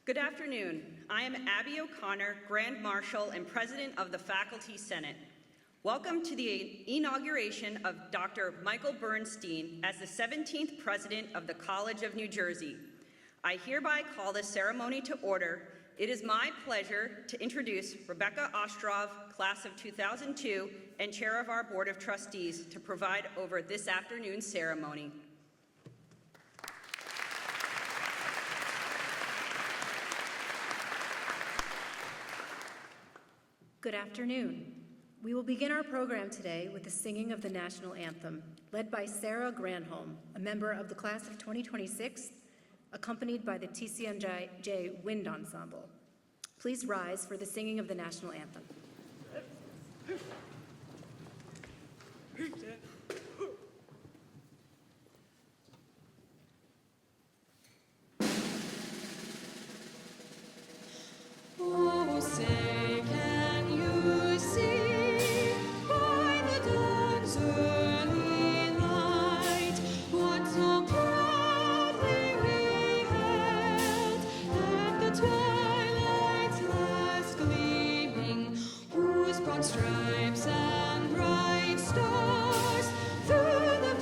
Good afternoon. I am Abby O'Connor, Grand Marshal and President of the Faculty Senate. Welcome to the inauguration of Dr. Michael Bernstein as the 17th President of the College of New Jersey. I hereby call this ceremony to order. It is my pleasure to introduce Rebecca Ostrov, Class of 2002, and Chair of our Board of Trustees, to preside over this afternoon's ceremony. Good afternoon. We will begin our program today with the singing of the national anthem, led by Sarah Granholm, a member of the class of 2026, accompanied by the TCMJ Wind Ensemble. Please rise for the singing of the national anthem. Oh, say can you see by the dawn's early light what so proudly we hailed at the twilight's last gleaming, whose broad stripes and bright stars through the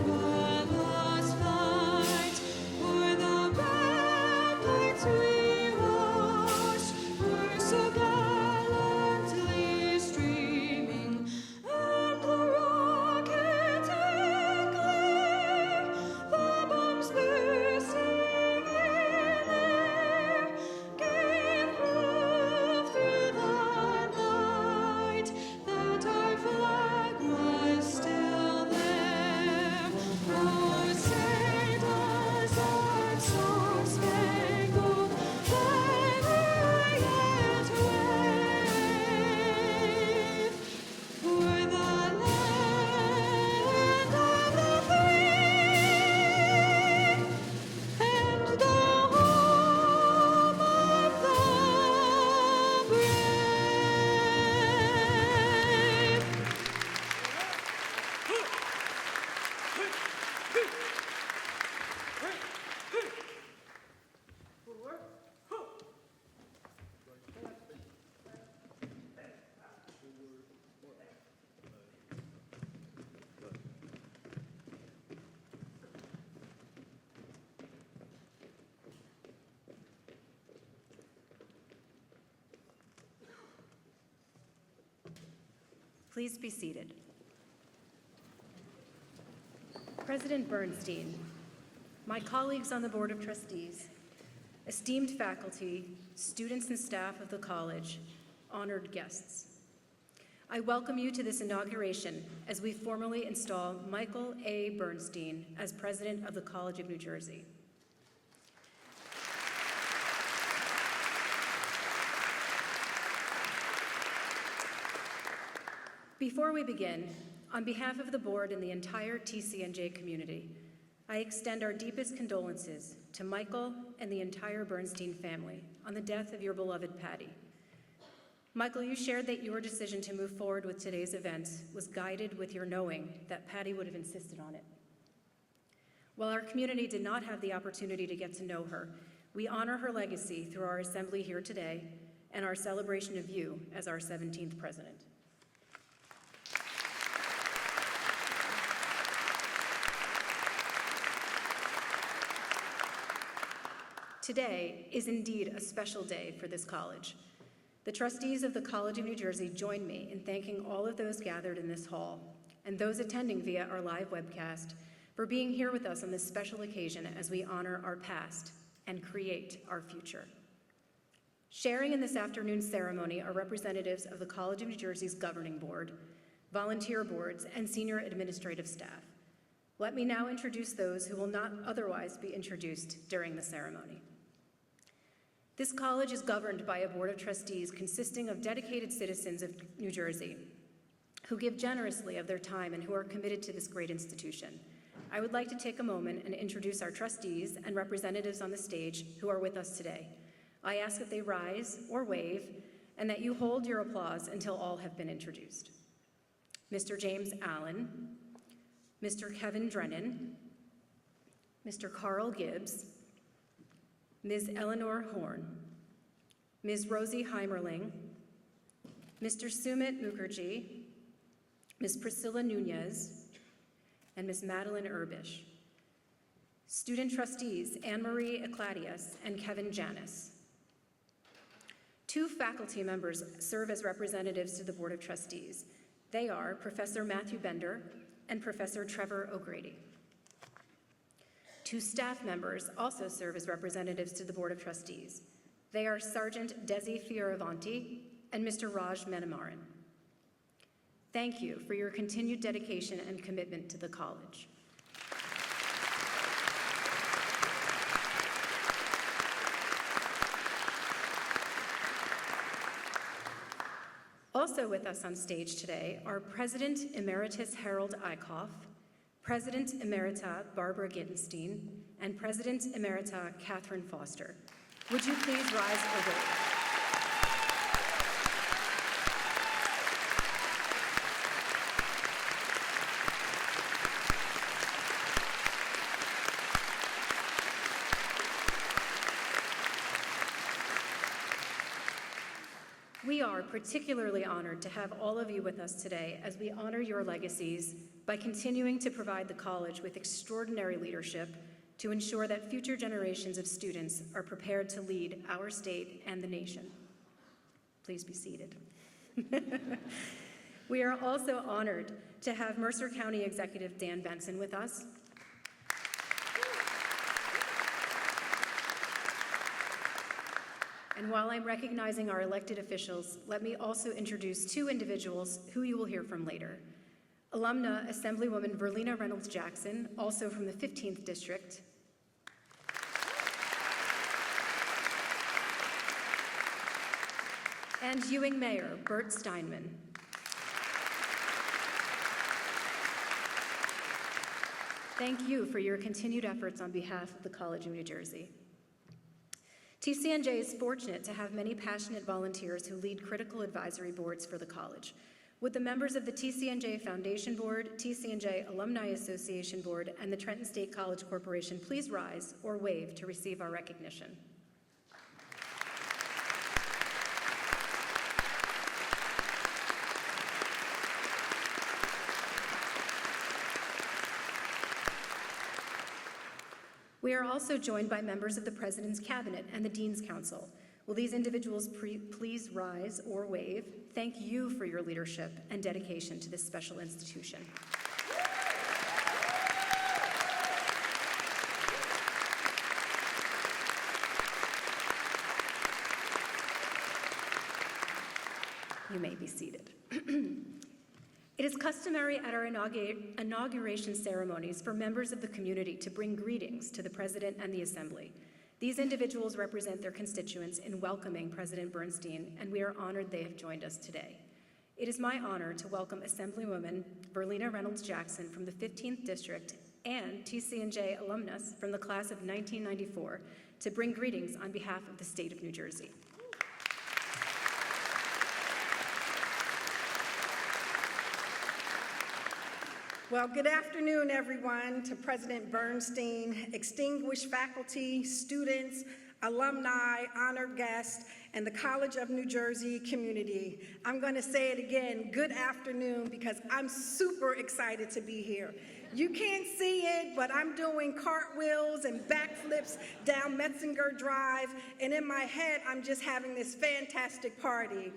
perilous fight o'er the ramparts we watched were so gallantly streaming, and the rockets in glare, the bombs bursting in air, gave proof through the night Please be seated. President Bernstein, my colleagues on the Board of Trustees, esteemed faculty, students and staff of the college, honored guests. I welcome you to this inauguration as we formally install Michael A. Bernstein as President of the College of New Jersey. Before we begin, on behalf of the board and the entire TCNJ community, I extend our deepest condolences to Michael and the entire Bernstein family on the death of your beloved Patty. Michael, you shared that your decision to move forward with today's event was guided with your knowing that Patty would have insisted on it. While our community did not have the opportunity to get to know her, we honor her legacy through our assembly here today and our celebration of you as our 17th president. Today is indeed a special day for this college. The trustees of the College of New Jersey join me in thanking all of those gathered in this hall and those attending via our live webcast for being here with us on this special occasion as we honor our past and create our future. Sharing in this afternoon's ceremony are representatives of the College of New Jersey's governing board, volunteer boards, and senior administrative staff. Let me now introduce those who will not otherwise be introduced during the ceremony. This college is governed by a board of trustees consisting of dedicated citizens of New Jersey who give generously of their time and who are committed to this great institution. I would like to take a moment and introduce our trustees and representatives on the stage who are with us today. I ask that they rise or wave and that you hold your applause until all have been introduced. Mr. James Allen, Mr. Kevin Drennan, Mr. Carl Gibbs, Ms. Eleanor Horn, Ms. Rosie Heimerling, Mr. Sumit Mukherjee, Ms. Priscilla Nunez, and Ms. Madeline Urbish. Student trustees Anne-Marie Ecladius and Kevin Janis. Two faculty members serve as representatives to the Board of Trustees. They are Professor Matthew Bender and Professor Trevor O'Grady. Two staff members also serve as representatives to the Board of Trustees. They are Sergeant Desi Fioravanti and Mr. Raj Menamaran. Thank you for your continued dedication and commitment to the college. Also with us on stage today are President Emeritus Harold Eickhoff, President Emerita Barbara Gittenstein, and President Emerita Catherine Foster. Would you please rise or wave? We are particularly honored to have all of you with us today as we honor your legacies by continuing to provide the college with extraordinary leadership to ensure that future generations of students are prepared to lead our state and the nation. Please be seated. We are also honored to have Mercer County Executive Dan Benson with us. And while I'm recognizing our elected officials, let me also introduce two individuals who you will hear from later. Alumna Assemblywoman Verlina Reynolds Jackson, also from the 15th District. And Ewing Mayor Bert Steinman. Thank you for your continued efforts on behalf of the College of New Jersey. TCNJ is fortunate to have many passionate volunteers who lead critical advisory boards for the college. Would the members of the TCNJ Foundation Board, TCNJ Alumni Association Board, and the Trenton State College Corporation please rise or wave to receive our recognition? We are also joined by members of the President's Cabinet and the Dean's Council. Will these individuals please rise or wave? Thank you for your leadership and dedication to this special institution. You may be seated. It is customary at our inauguration ceremonies for members of the community to bring greetings to the President and the Assembly. These individuals represent their constituents in welcoming President Bernstein, and we are honored they have joined us today. It is my honor to welcome Assemblywoman Verlena Reynolds-Jackson from the 15th District and TC&J alumnus from the class of 1994 to bring greetings on behalf of the state of New Jersey. Well, good afternoon, everyone, to President Bernstein, distinguished faculty, students, alumni, honored guests, and the College of New Jersey community. I'm going to say it again, good afternoon, because I'm super excited to be here. You can't see it, but I'm doing cartwheels and backflips down Metzinger Drive, and in my head, I'm just having this fantastic party.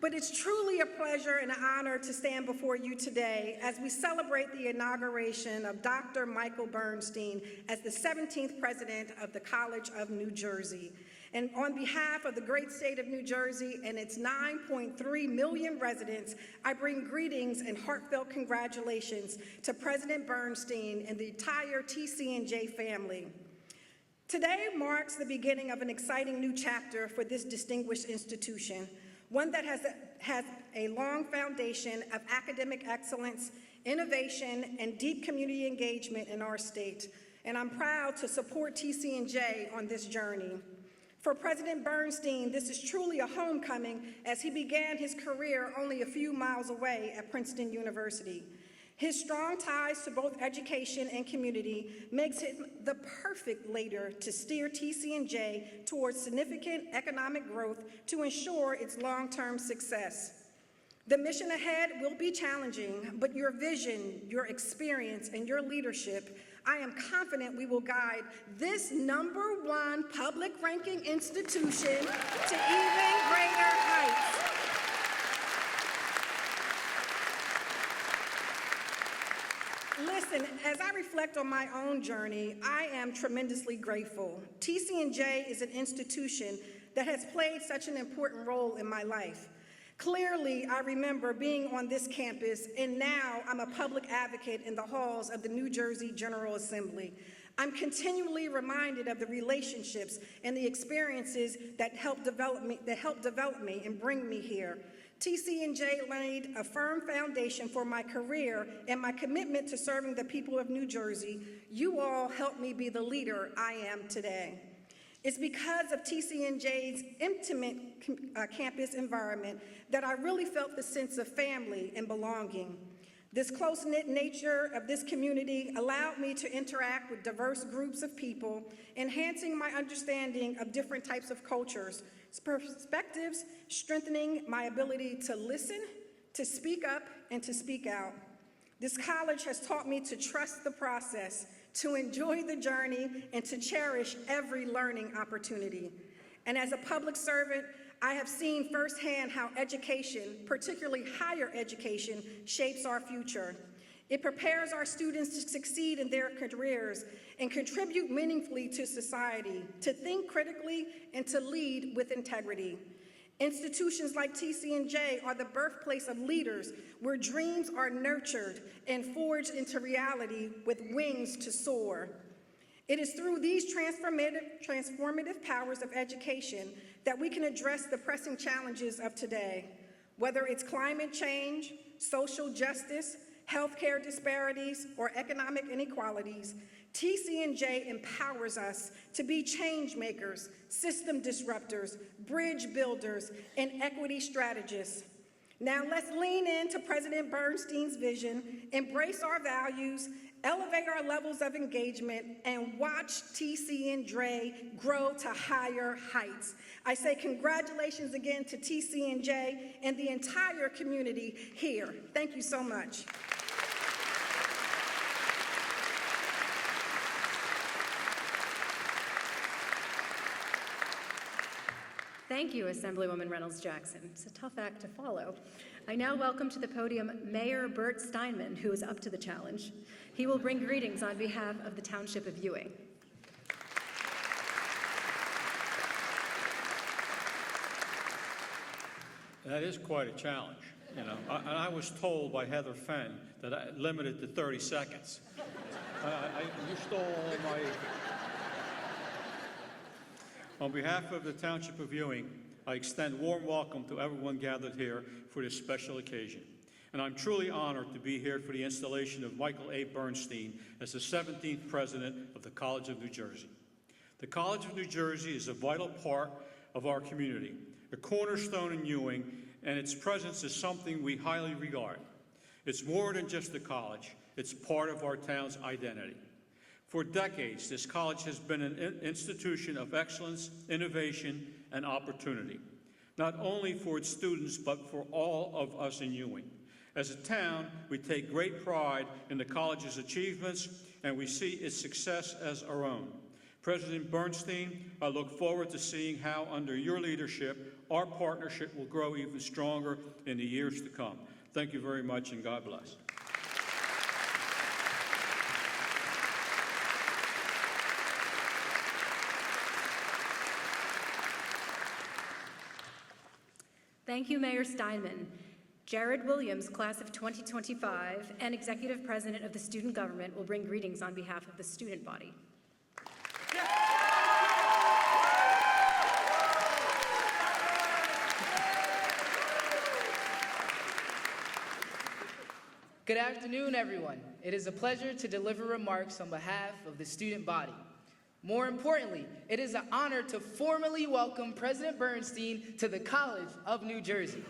But it's truly a pleasure and an honor to stand before you today as we celebrate the inauguration of Dr. Michael Bernstein as the 17th president of the College of New Jersey. And on behalf of the great state of New Jersey and its 9.3 million residents, I bring greetings and heartfelt congratulations to President Bernstein and the entire TC&J family. Today marks the beginning of an exciting new chapter for this distinguished institution, one that has a long foundation of academic excellence, innovation, and deep community engagement in our state. And I'm proud to support TC&J on this journey. For President Bernstein, this is truly a homecoming as he began his career only a few miles away at Princeton University. His strong ties to both education and community makes him the perfect leader to steer TC&J towards significant economic growth to ensure its long-term success. The mission ahead will be challenging, but your vision, your experience, and your leadership, I am confident we will guide this #1 public ranking institution to even greater heights. Listen, as I reflect on my own journey, I am tremendously grateful. TC&J is an institution that has played such an important role in my life. Clearly, I remember being on this campus, and now I'm a public advocate in the halls of the New Jersey General Assembly. I'm continually reminded of the relationships and the experiences that helped develop me and bring me here. TC&J laid a firm foundation for my career and my commitment to serving the people of New Jersey. You all helped me be the leader I am today. It's because of TC&J's intimate campus environment that I really felt the sense of family and belonging. This close-knit nature of this community allowed me to interact with diverse groups of people, enhancing my understanding of different types of cultures, perspectives, strengthening my ability to listen, to speak up, and to speak out. This college has taught me to trust the process, to enjoy the journey, and to cherish every learning opportunity. And as a public servant, I have seen firsthand how education, particularly higher education, shapes our future. It prepares our students to succeed in their careers and contribute meaningfully to society, to think critically, and to lead with integrity. Institutions like TC&J are the birthplace of leaders where dreams are nurtured and forged into reality with wings to soar. It is through these transformative powers of education that we can address the pressing challenges of today, whether it's climate change, social justice, healthcare disparities, or economic inequalities. TC&J empowers us to be change makers, system disruptors, bridge builders, and equity strategists. Now let's lean into President Bernstein's vision, embrace our values, elevate our levels of engagement, and watch TC&J grow to higher heights. I say congratulations again to TC&J and the entire community here. Thank you so much. Thank you, Assemblywoman Reynolds-Jackson. It's a tough act to follow. I now welcome to the podium Mayor Bert Steinman, who is up to the challenge. He will bring greetings on behalf of the Township of Ewing. That is quite a challenge, you know. And I was told by Heather Fenn that I limited to 30 seconds. You stole all my... On behalf of the Township of Ewing, I extend a warm welcome to everyone gathered here for this special occasion. And I'm truly honored to be here for the installation of Michael A. Bernstein as the 17th president of the College of New Jersey. The College of New Jersey is a vital part of our community, a cornerstone in Ewing, and its presence is something we highly regard. It's more than just a college, it's part of our town's identity. For decades, this college has been an institution of excellence, innovation, and opportunity, not only for its students, but for all of us in Ewing. As a town, we take great pride in the college's achievements, and we see its success as our own. President Bernstein, I look forward to seeing how, under your leadership, our partnership will grow even stronger in the years to come. Thank you very much, and God bless. Thank you, Mayor Steinman. Jared Williams, class of 2025, and Executive President of the Student Government, will bring greetings on behalf of the student body. Good afternoon, everyone. It is a pleasure to deliver remarks on behalf of the student body. More importantly, it is an honor to formally welcome President Bernstein to the College of New Jersey.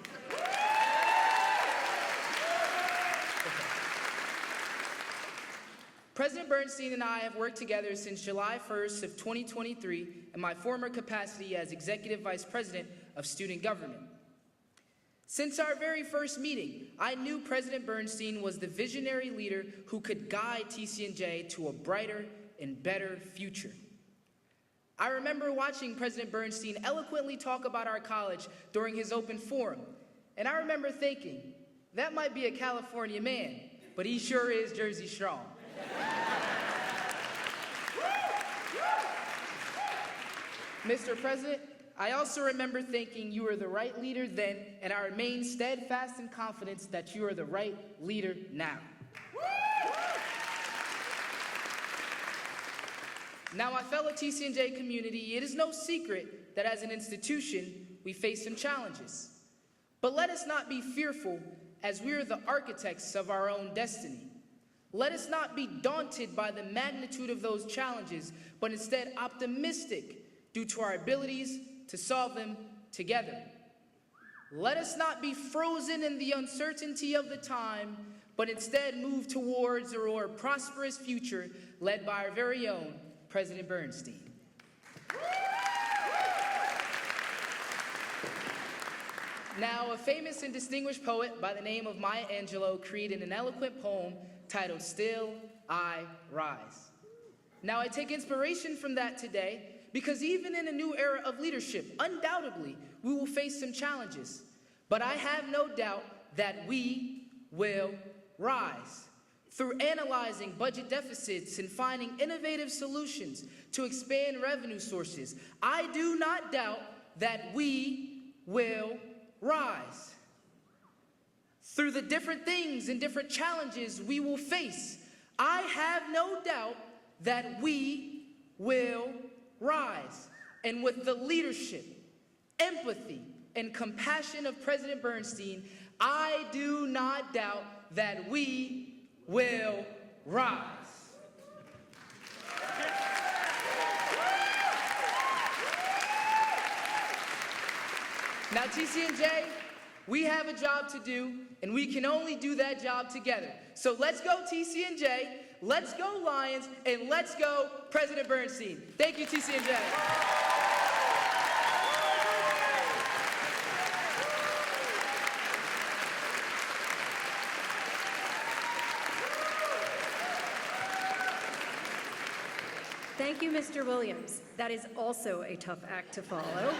President Bernstein and I have worked together since July 1st of 2023 in my former capacity as Executive Vice President of Student Government. Since our very first meeting, I knew President Bernstein was the visionary leader who could guide TCNJ to a brighter and better future. I remember watching President Bernstein eloquently talk about our college during his open forum, and I remember thinking, that might be a California man, but he sure is Jersey strong. Mr. President, I also remember thinking you were the right leader then, and I remain steadfast in confidence that you are the right leader now. Now, my fellow TCNJ community, it is no secret that as an institution, we face some challenges. But let us not be fearful, as we are the architects of our own destiny. Let us not be daunted by the magnitude of those challenges, but instead optimistic due to our abilities to solve them together. Let us not be frozen in the uncertainty of the time, but instead move towards a more prosperous future led by our very own President Bernstein. Now, a famous and distinguished poet by the name of Maya Angelou created an eloquent poem titled Still I Rise. Now, I take inspiration from that today because even in a new era of leadership, undoubtedly, we will face some challenges. But I have no doubt that we will rise. Through analyzing budget deficits and finding innovative solutions to expand revenue sources, I do not doubt that we will rise. Through the different things and different challenges we will face, I have no doubt that we will rise. And with the leadership, empathy, and compassion of President Bernstein, I do not doubt that we will rise. Now, TCNJ, we have a job to do, and we can only do that job together. So let's go, TCNJ, let's go, Lions, and let's go, President Bernstein. Thank you, TCNJ. Thank you, Mr. Williams. That is also a tough act to follow.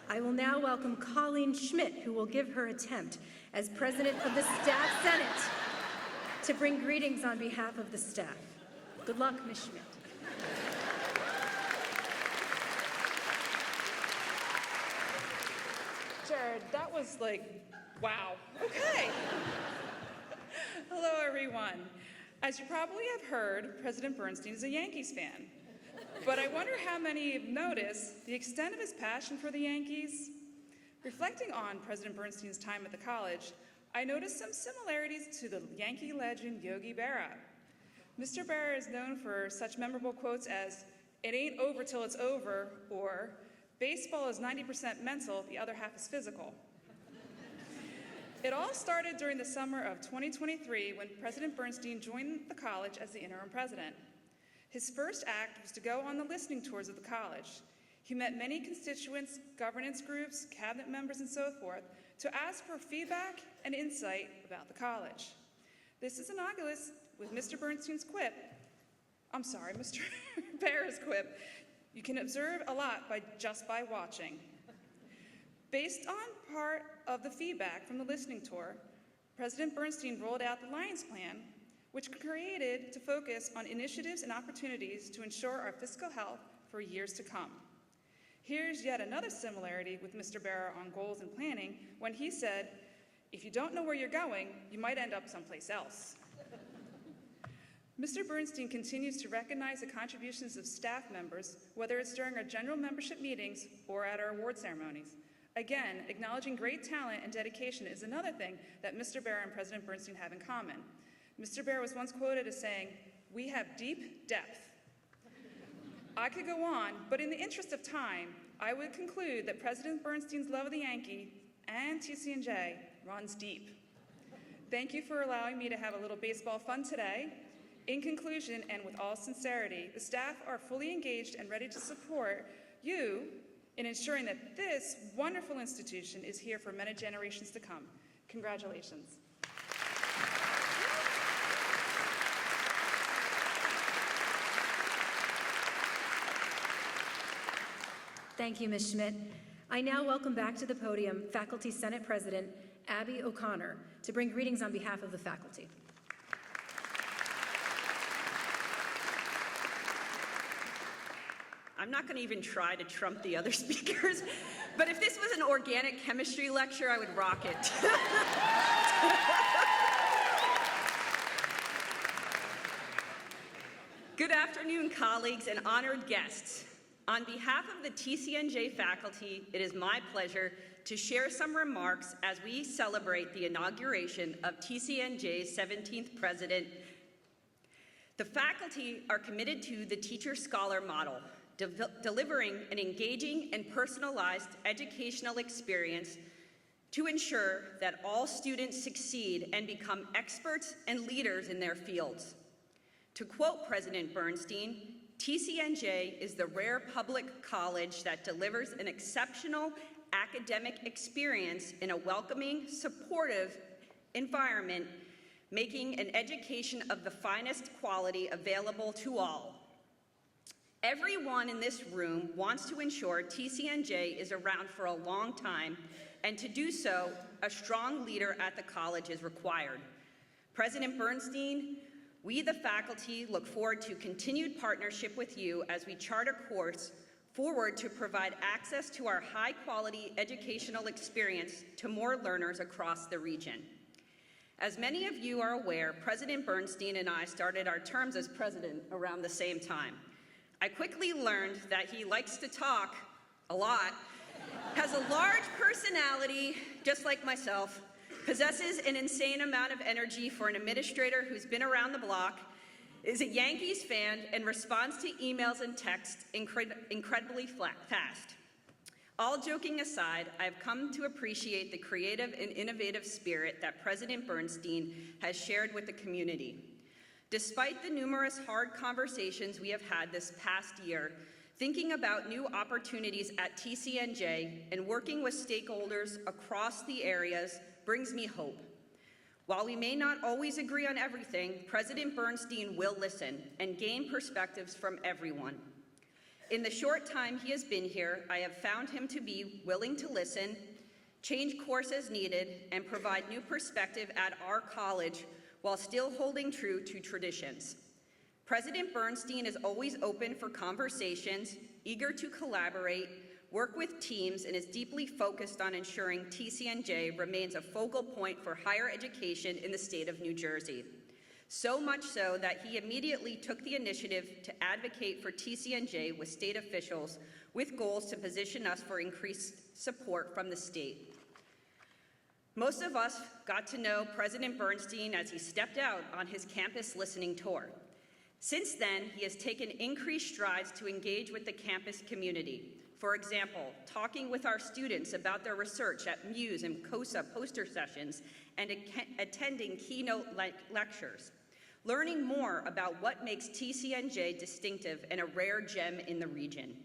I will now welcome Colleen Schmidt, who will give her attempt as President of the Staff Senate to bring greetings on behalf of the staff. Good luck, Ms. Schmidt. Jared, that was like, wow. Okay. Hello, everyone. As you probably have heard, President Bernstein is a Yankees fan. But I wonder how many have noticed the extent of his passion for the Yankees. Reflecting on President Bernstein's time at the college, I noticed some similarities to the Yankee legend Yogi Berra. Mr. Berra is known for such memorable quotes as, "It ain't over till it's over," or, "Baseball is 90% mental, the other half is physical." It all started during the summer of 2023 when President Bernstein joined the college as the interim president. His first act was to go on the listening tours of the college. He met many constituents, governance groups, cabinet members, and so forth to ask for feedback and insight about the college. This is analogous with Mr. Bernstein's quip. I'm sorry, Mr. Berra's quip. You can observe a lot just by watching. Based on part of the feedback from the listening tour, President Bernstein rolled out the Lions Plan, which created to focus on initiatives and opportunities to ensure our fiscal health for years to come. Here's yet another similarity with Mr. Berra on goals and planning when he said, "If you don't know where you're going, you might end up someplace else." Mr. Bernstein continues to recognize the contributions of staff members, whether it's during our general membership meetings or at our award ceremonies. Again, acknowledging great talent and dedication is another thing that Mr. Berra and President Bernstein have in common. Mr. Berra was once quoted as saying, "We have deep depth." I could go on, but in the interest of time, I would conclude that President Bernstein's love of the Yankee and TCNJ runs deep. Thank you for allowing me to have a little baseball fun today. In conclusion, and with all sincerity, the staff are fully engaged and ready to support you in ensuring that this wonderful institution is here for many generations to come. Congratulations. Thank you, Ms. Schmidt. I now welcome back to the podium Faculty Senate President Abby O'Connor to bring greetings on behalf of the faculty. I'm not going to even try to trump the other speakers, but if this was an organic chemistry lecture, I would rock it. Good afternoon, colleagues and honored guests. On behalf of the TCNJ faculty, it is my pleasure to share some remarks as we celebrate the inauguration of TCNJ's 17th president. The faculty are committed to the teacher-scholar model, delivering an engaging and personalized educational experience to ensure that all students succeed and become experts and leaders in their fields. To quote President Bernstein, TCNJ is the rare public college that delivers an exceptional academic experience in a welcoming, supportive environment, making an education of the finest quality available to all. Everyone in this room wants to ensure TCNJ is around for a long time, and to do so, a strong leader at the college is required. President Bernstein, we, the faculty, look forward to continued partnership with you as we chart a course forward to provide access to our high-quality educational experience to more learners across the region. As many of you are aware, President Bernstein and I started our terms as president around the same time. I quickly learned that he likes to talk a lot, has a large personality, just like myself, possesses an insane amount of energy for an administrator who's been around the block, is a Yankees fan, and responds to emails and texts incredibly fast. All joking aside, I've come to appreciate the creative and innovative spirit that President Bernstein has shared with the community. Despite the numerous hard conversations we have had this past year, thinking about new opportunities at TCNJ and working with stakeholders across the areas brings me hope. While we may not always agree on everything, President Bernstein will listen and gain perspectives from everyone. In the short time he has been here, I have found him to be willing to listen, change course as needed, and provide new perspective at our college while still holding true to traditions. President Bernstein is always open for conversations, eager to collaborate, work with teams, and is deeply focused on ensuring TCNJ remains a focal point for higher education in the state of New Jersey. So much so that he immediately took the initiative to advocate for TCNJ with state officials with goals to position us for increased support from the state. Most of us got to know President Bernstein as he stepped out on his campus listening tour. Since then, he has taken increased strides to engage with the campus community. For example, talking with our students about their research at Muse and COSA poster sessions and attending keynote lectures. Learning more about what makes TCNJ distinctive and a rare gem in the region.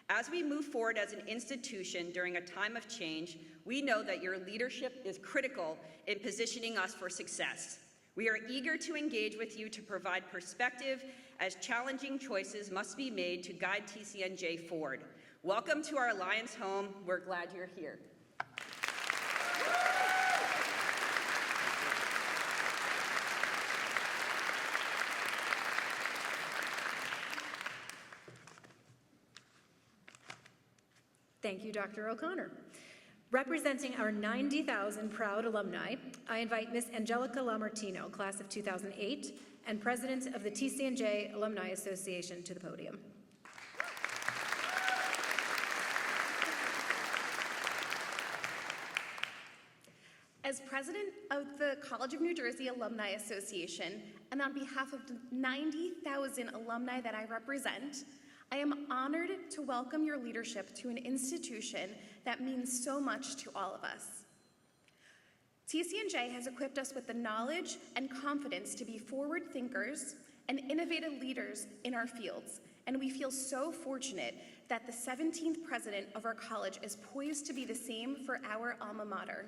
As we move forward as an institution during a time of change, we know that your leadership is critical in positioning us for success. We are eager to engage with you to provide perspective as challenging choices must be made to guide TCNJ forward. Welcome to our Alliance home. We're glad you're here. Thank you, Dr. O'Connor. Representing our 90,000 proud alumni, I invite Ms. Angelica Lamartino, class of 2008, and President of the TCNJ Alumni Association, to the podium. As president of the College of New Jersey Alumni Association, and on behalf of the 90,000 alumni that I represent, I am honored to welcome your leadership to an institution that means so much to all of us. TCNJ has equipped us with the knowledge and confidence to be forward thinkers and innovative leaders in our fields, and we feel so fortunate that the 17th president of our college is poised to be the same for our alma mater.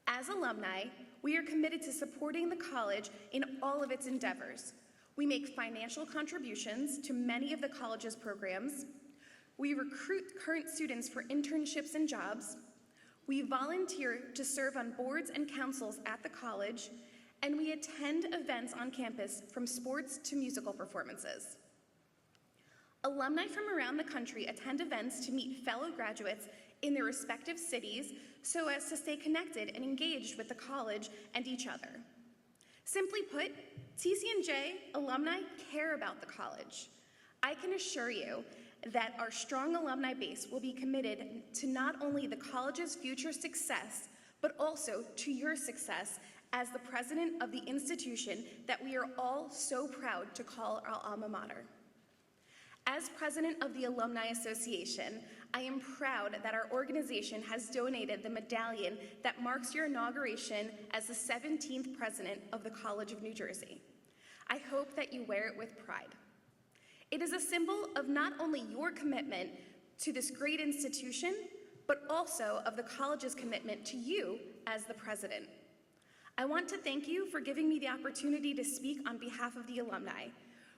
As alumni, we are committed to supporting the college in all of its endeavors. We make financial contributions to many of the college's programs. We recruit current students for internships and jobs. We volunteer to serve on boards and councils at the college, and we attend events on campus from sports to musical performances. Alumni from around the country attend events to meet fellow graduates in their respective cities so as to stay connected and engaged with the college and each other. Simply put, TCNJ alumni care about the college. I can assure you that our strong alumni base will be committed to not only the college's future success, but also to your success as the president of the institution that we are all so proud to call our alma mater. As president of the Alumni Association, I am proud that our organization has donated the medallion that marks your inauguration as the 17th president of the College of New Jersey. I hope that you wear it with pride. It is a symbol of not only your commitment to this great institution, but also of the college's commitment to you as the president. I want to thank you for giving me the opportunity to speak on behalf of the alumni.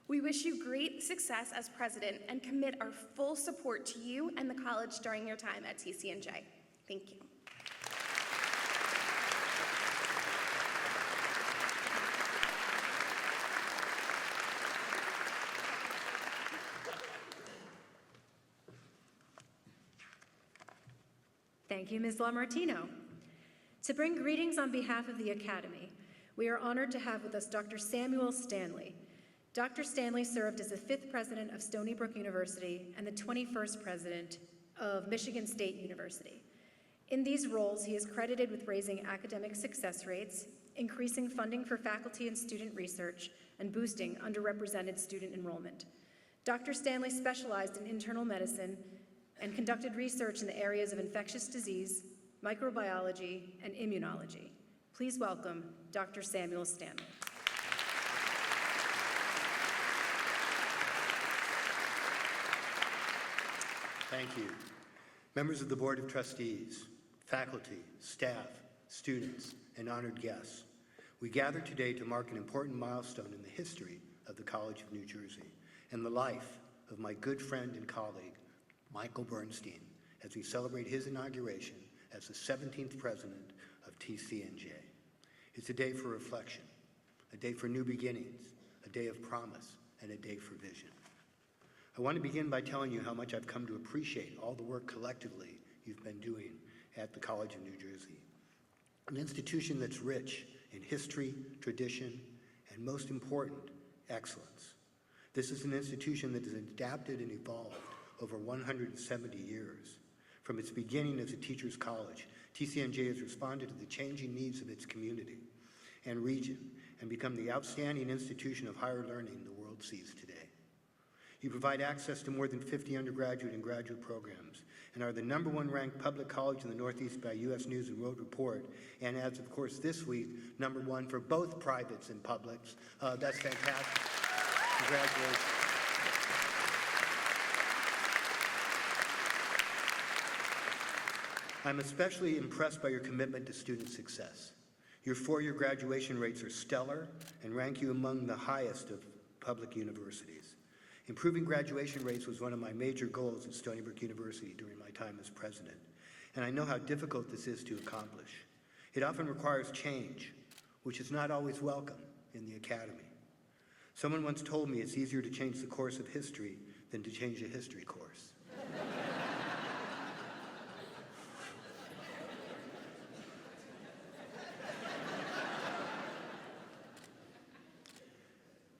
We wish you great success as president and commit our full support to you and the college during your time at TCNJ. Thank you. Thank you, Ms. Lamartino. To bring greetings on behalf of the Academy, we are honored to have with us Dr. Samuel Stanley. Dr. Stanley served as the 5th president of Stony Brook University and the 21st president of Michigan State University. In these roles, he is credited with raising academic success rates, increasing funding for faculty and student research, and boosting underrepresented student enrollment. Dr. Stanley specialized in internal medicine and conducted research in the areas of infectious disease, microbiology, and immunology. Please welcome Dr. Samuel Stanley. Thank you. Members of the Board of Trustees, faculty, staff, students, and honored guests, we gather today to mark an important milestone in the history of the College of New Jersey and the life of my good friend and colleague, Michael Bernstein, as we celebrate his inauguration as the 17th president of TCNJ. It's a day for reflection, a day for new beginnings, a day of promise, and a day for vision. I want to begin by telling you how much I've come to appreciate all the work collectively you've been doing at the College of New Jersey, an institution that's rich in history, tradition, and most important, excellence. This is an institution that has adapted and evolved over 170 years. From its beginning as a teacher's college, TCNJ has responded to the changing needs of its community and region and become the outstanding institution of higher learning the world sees today. You provide access to more than 50 undergraduate and graduate programs and are the #1 ranked public college in the Northeast by U.S. News and World Report, and as of course this week, #1 for both privates and publics. That's fantastic. Congratulations. I'm especially impressed by your commitment to student success. Your four-year graduation rates are stellar and rank you among the highest of public universities. Improving graduation rates was one of my major goals at Stony Brook University during my time as president, and I know how difficult this is to accomplish. It often requires change, which is not always welcome in the academy. Someone once told me it's easier to change the course of history than to change a history course.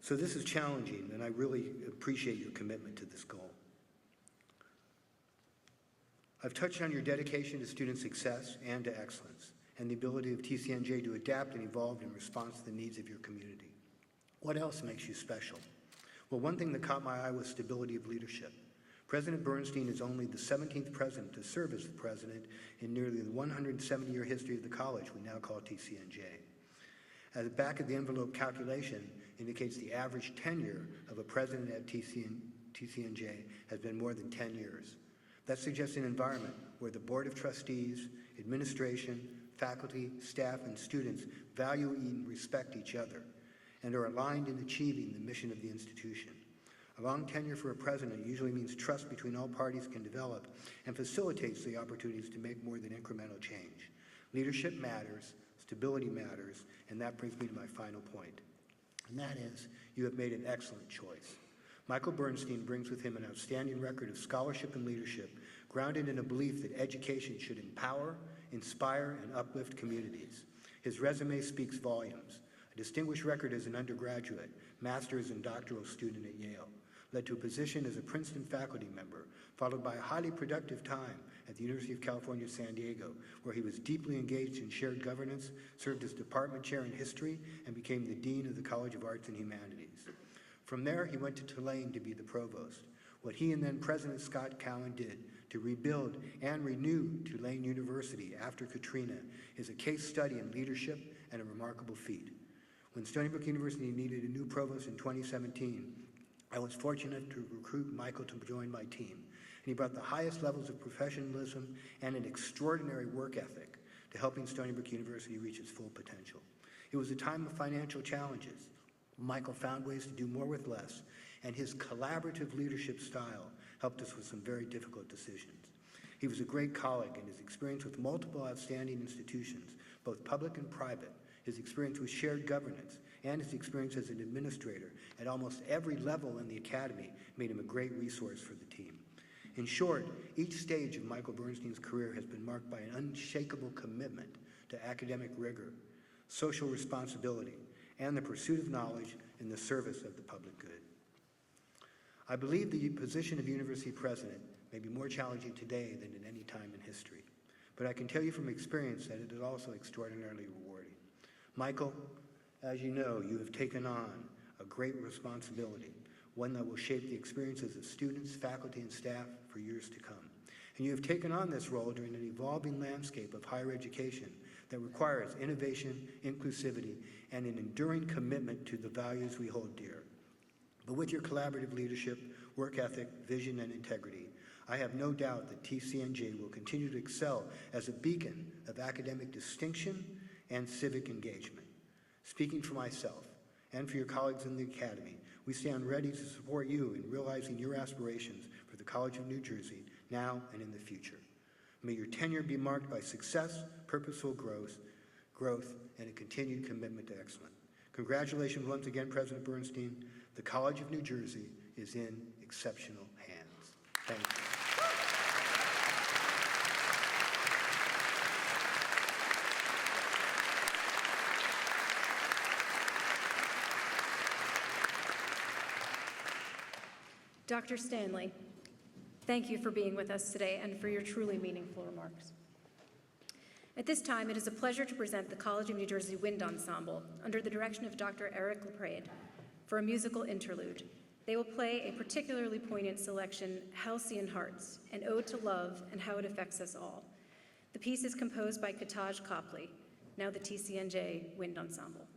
So this is challenging, and I really appreciate your commitment to this goal. I've touched on your dedication to student success and to excellence, and the ability of TCNJ to adapt and evolve in response to the needs of your community. What else makes you special? Well, one thing that caught my eye was stability of leadership. President Bernstein is only the 17th president to serve as the president in nearly the 170-year history of the college we now call TCNJ. As a back-of-the-envelope calculation indicates the average tenure of a president at TCNJ has been more than 10 years. That suggests an environment where the Board of Trustees, administration, faculty, staff, and students value and respect each other and are aligned in achieving the mission of the institution. A long tenure for a president usually means trust between all parties can develop and facilitates the opportunities to make more than incremental change. Leadership matters, stability matters, and that brings me to my final point. And that is, you have made an excellent choice. Michael Bernstein brings with him an outstanding record of scholarship and leadership, grounded in a belief that education should empower, inspire, and uplift communities. His resume speaks volumes. A distinguished record as an undergraduate, master's and doctoral student at Yale, led to a position as a Princeton faculty member, followed by a highly productive time at the University of California, San Diego, where he was deeply engaged in shared governance, served as department chair in history, and became the dean of the College of Arts and Humanities. From there, he went to Tulane to be the provost. What he and then President Scott Cowan did to rebuild and renew Tulane University after Katrina is a case study in leadership and a remarkable feat. When Stony Brook University needed a new provost in 2017, I was fortunate to recruit Michael to join my team, and he brought the highest levels of professionalism and an extraordinary work ethic to helping Stony Brook University reach its full potential. It was a time of financial challenges. Michael found ways to do more with less, and his collaborative leadership style helped us with some very difficult decisions. He was a great colleague, and his experience with multiple outstanding institutions, both public and private, his experience with shared governance, and his experience as an administrator at almost every level in the academy made him a great resource for the team. In short, each stage of Michael Bernstein's career has been marked by an unshakable commitment to academic rigor, social responsibility, and the pursuit of knowledge in the service of the public good. I believe the position of university president may be more challenging today than at any time in history, but I can tell you from experience that it is also extraordinarily rewarding. Michael, as you know, you have taken on a great responsibility, one that will shape the experiences of students, faculty, and staff for years to come. And you have taken on this role during an evolving landscape of higher education that requires innovation, inclusivity, and an enduring commitment to the values we hold dear. But with your collaborative leadership, work ethic, vision, and integrity, I have no doubt that TCNJ will continue to excel as a beacon of academic distinction and civic engagement. Speaking for myself and for your colleagues in the Academy, We stand ready to support you in realizing your aspirations for the College of New Jersey now and in the future. May your tenure be marked by success, purposeful growth, and a continued commitment to excellence. Congratulations once again, President Bernstein. The College of New Jersey is in exceptional hands. Thank you. Dr. Stanley, thank you for being with us today and for your truly meaningful remarks. At this time, it is a pleasure to present the College of New Jersey Wind Ensemble under the direction of Dr. Eric LaPrade for a musical interlude. They will play a particularly poignant selection, Halcyon Hearts, an ode to love and how it affects us all. The piece is composed by Kataj Copley, now the TCNJ Wind Ensemble.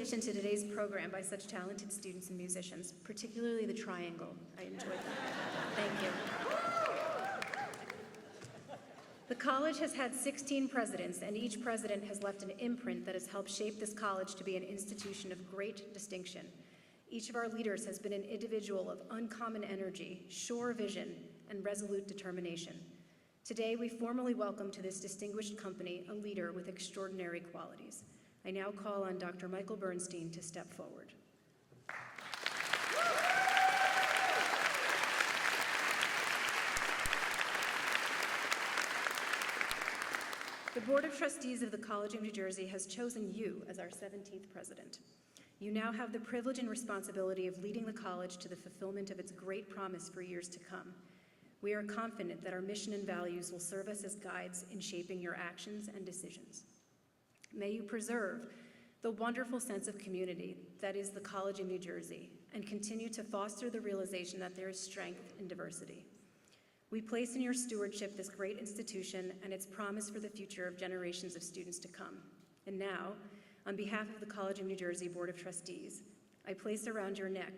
addition to today's program by such talented students and musicians, particularly the Triangle. I enjoyed that. Thank you. The college has had 16 presidents, and each president has left an imprint that has helped shape this college to be an institution of great distinction. Each of our leaders has been an individual of uncommon energy, sure vision, and resolute determination. Today, we formally welcome to this distinguished company a leader with extraordinary qualities. I now call on Dr. Michael Bernstein to step forward. The Board of Trustees of the College of New Jersey has chosen you as our 17th president. You now have the privilege and responsibility of leading the college to the fulfillment of its great promise for years to come. We are confident that our mission and values will serve us as guides in shaping your actions and decisions. May you preserve the wonderful sense of community that is the College of New Jersey and continue to foster the realization that there is strength in diversity. We place in your stewardship this great institution and its promise for the future of generations of students to come. And now, on behalf of the College of New Jersey Board of Trustees, I place around your neck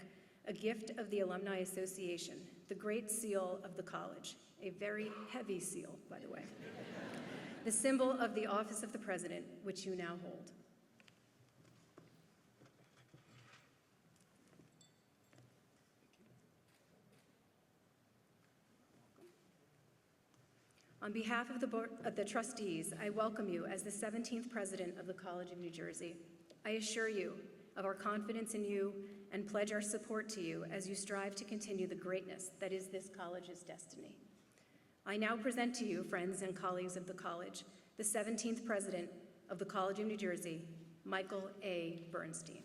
a gift of the Alumni Association, the great seal of the college, a very heavy seal, by the way, the symbol of the office of the president, which you now hold. On behalf of the Board of the Trustees, I welcome you as the 17th President of the College of New Jersey. I assure you of our confidence in you and pledge our support to you as you strive to continue the greatness that is this college's destiny. I now present to you, friends and colleagues of the college, the 17th President of the College of New Jersey, Michael A. Bernstein.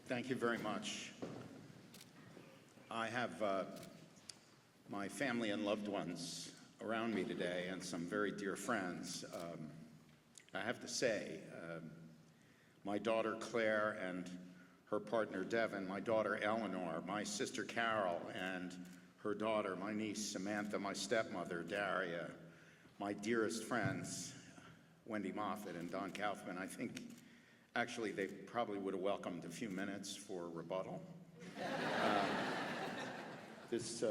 Thank you very much. I have my family and loved ones around me today and some very dear friends. I have to say, my daughter Claire and her partner Devin, my daughter Eleanor, my sister Carol and her daughter, my niece Samantha, my stepmother Daria, my dearest friends Wendy Moffat and Don Kaufman, I think actually they probably would have welcomed a few minutes for rebuttal. This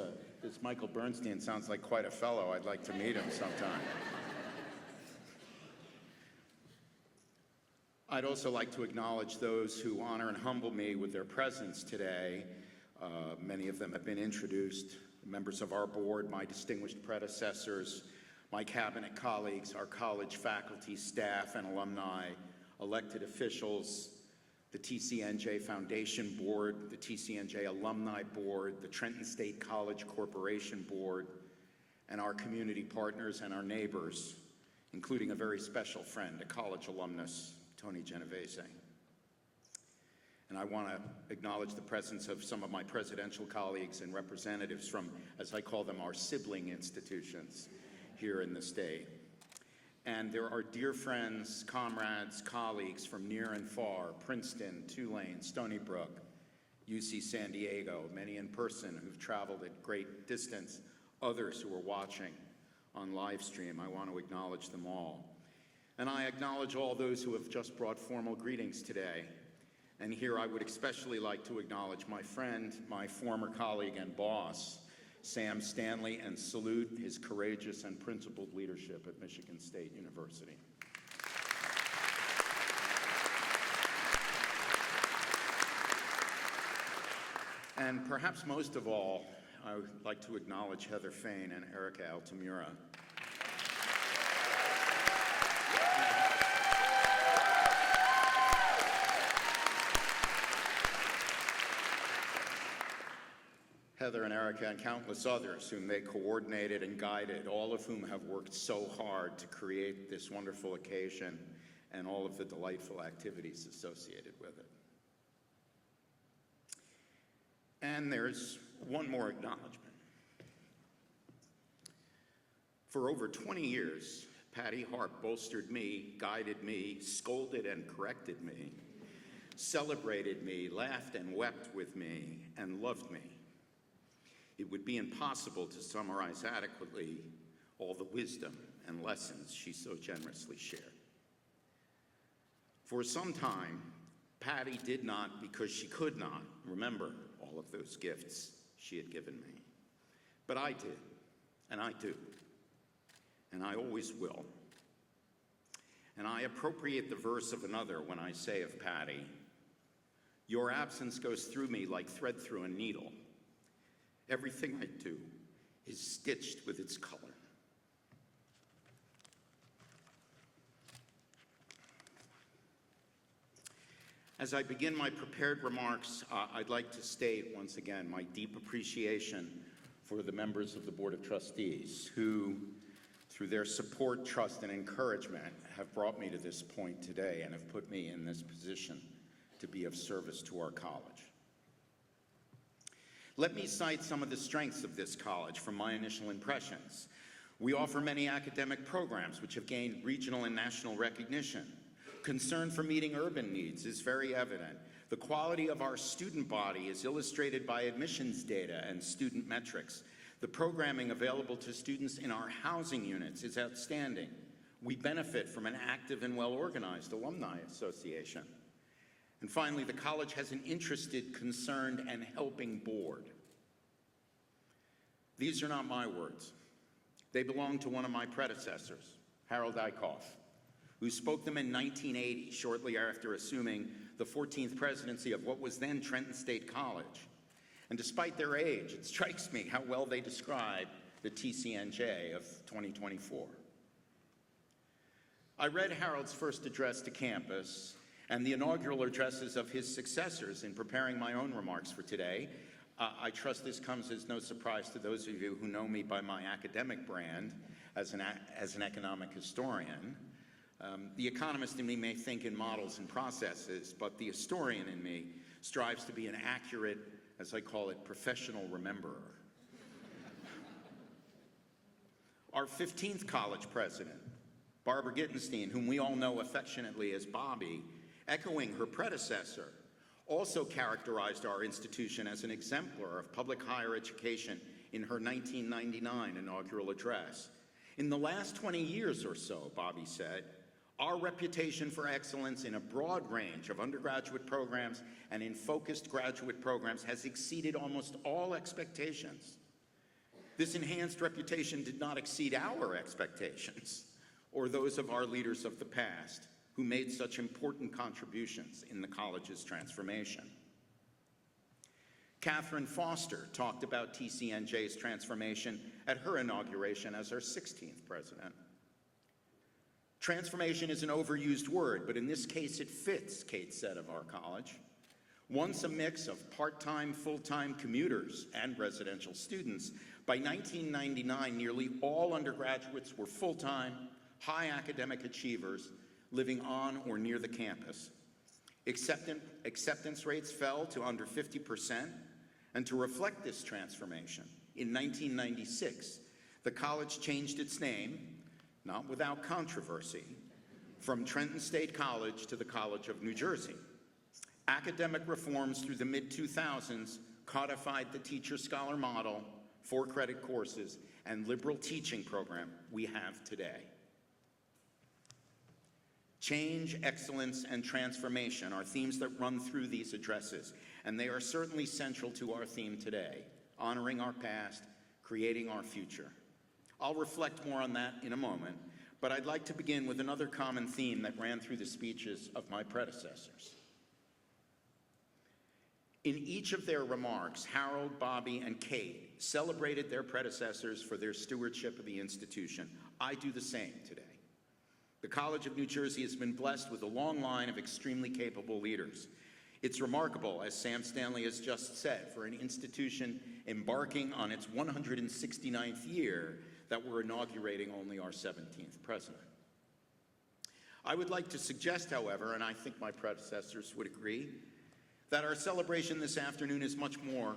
Michael Bernstein sounds like quite a fellow. I'd like to meet him sometime. I'd also like to acknowledge those who honor and humble me with their presence today. Many of them have been introduced, members of our board, my distinguished predecessors, my cabinet colleagues, our college faculty, staff, and alumni, elected officials, the TCNJ Foundation Board, the TCNJ Alumni Board, the Trenton State College Corporation Board, and our community partners and our neighbors, including a very special friend, a college alumnus, Tony Genovese. And I want to acknowledge the presence of some of my presidential colleagues and representatives from, as I call them, our sibling institutions here in the state. And there are dear friends, comrades, colleagues from near and far, Princeton, Tulane, Stony Brook, UC San Diego, many in person who've traveled at great distance, others who are watching on live stream. I want to acknowledge them all. And I acknowledge all those who have just brought formal greetings today. And here I would especially like to acknowledge my friend, my former colleague and boss, Sam Stanley, and salute his courageous and principled leadership at Michigan State University. And perhaps most of all, I would like to acknowledge Heather Fain and Erica Altamura. Heather and Erica America, and countless others whom they coordinated and guided, all of whom have worked so hard to create this wonderful occasion and all of the delightful activities associated with it. And there's one more acknowledgement. For over 20 years, Patty Harp bolstered me, guided me, scolded and corrected me, celebrated me, laughed and wept with me, and loved me. It would be impossible to summarize adequately all the wisdom and lessons she so generously shared. For some time, Patty did not, because she could not, remember all of those gifts she had given me. But I did, and I do, and I always will. And I appropriate the verse of another when I say of Patty, "Your absence goes through me like thread through a needle. Everything I do is stitched with its color." As I begin my prepared remarks, I'd like to state once again my deep appreciation for the members of the Board of Trustees who, through their support, trust, and encouragement, have brought me to this point today and have put me in this position to be of service to our college. Let me cite some of the strengths of this college from my initial impressions. We offer many academic programs which have gained regional and national recognition. Concern for meeting urban needs is very evident. The quality of our student body is illustrated by admissions data and student metrics. The programming available to students in our housing units is outstanding. We benefit from an active and well-organized alumni association. And finally, the college has an interested, concerned, and helping board. These are not my words. They belong to one of my predecessors, Harold Eickhoff, who spoke them in 1980, shortly after assuming the 14th presidency of what was then Trenton State College. And despite their age, it strikes me how well they describe the TCNJ of 2024. I read Harold's first address to campus and the inaugural addresses of his successors in preparing my own remarks for today. I trust this comes as no surprise to those of you who know me by my academic brand as an economic historian. The economist in me may think in models and processes, but the historian in me strives to be an accurate, as I call it, professional rememberer. Our 15th college president, Barbara Gittenstein, whom we all know affectionately as Bobby, echoing her predecessor, also characterized our institution as an exemplar of public higher education in her 1999 inaugural address. "In the last 20 years or so," Bobby said, "our reputation for excellence in a broad range of undergraduate programs and in focused graduate programs has exceeded almost all expectations. This enhanced reputation did not exceed our expectations or those of our leaders of the past who made such important contributions in the college's transformation." Catherine Foster talked about TCNJ's transformation at her inauguration as our 16th president. Transformation is an overused word, but in this case it fits, Kate said of our college. Once a mix of part-time, full-time commuters and residential students, by 1999 nearly all undergraduates were full-time, high academic achievers living on or near the campus. Acceptance rates fell to under 50%, and to reflect this transformation, in 1996, the college changed its name, not without controversy, from Trenton State College to the College of New Jersey. Academic reforms through the mid-2000s codified the teacher-scholar model, 4-credit courses, and liberal teaching program we have today. Change, excellence, and transformation are themes that run through these addresses, and they are certainly central to our theme today, honoring our past, creating our future. I'll reflect more on that in a moment, but I'd like to begin with another common theme that ran through the speeches of my predecessors. In each of their remarks, Harold, Bobby, and Kate celebrated their predecessors for their stewardship of the institution. I do the same today. The College of New Jersey has been blessed with a long line of extremely capable leaders. It's remarkable, as Sam Stanley has just said, for an institution embarking on its 169th year that we're inaugurating only our 17th president. I would like to suggest, however, and I think my predecessors would agree, that our celebration this afternoon is much more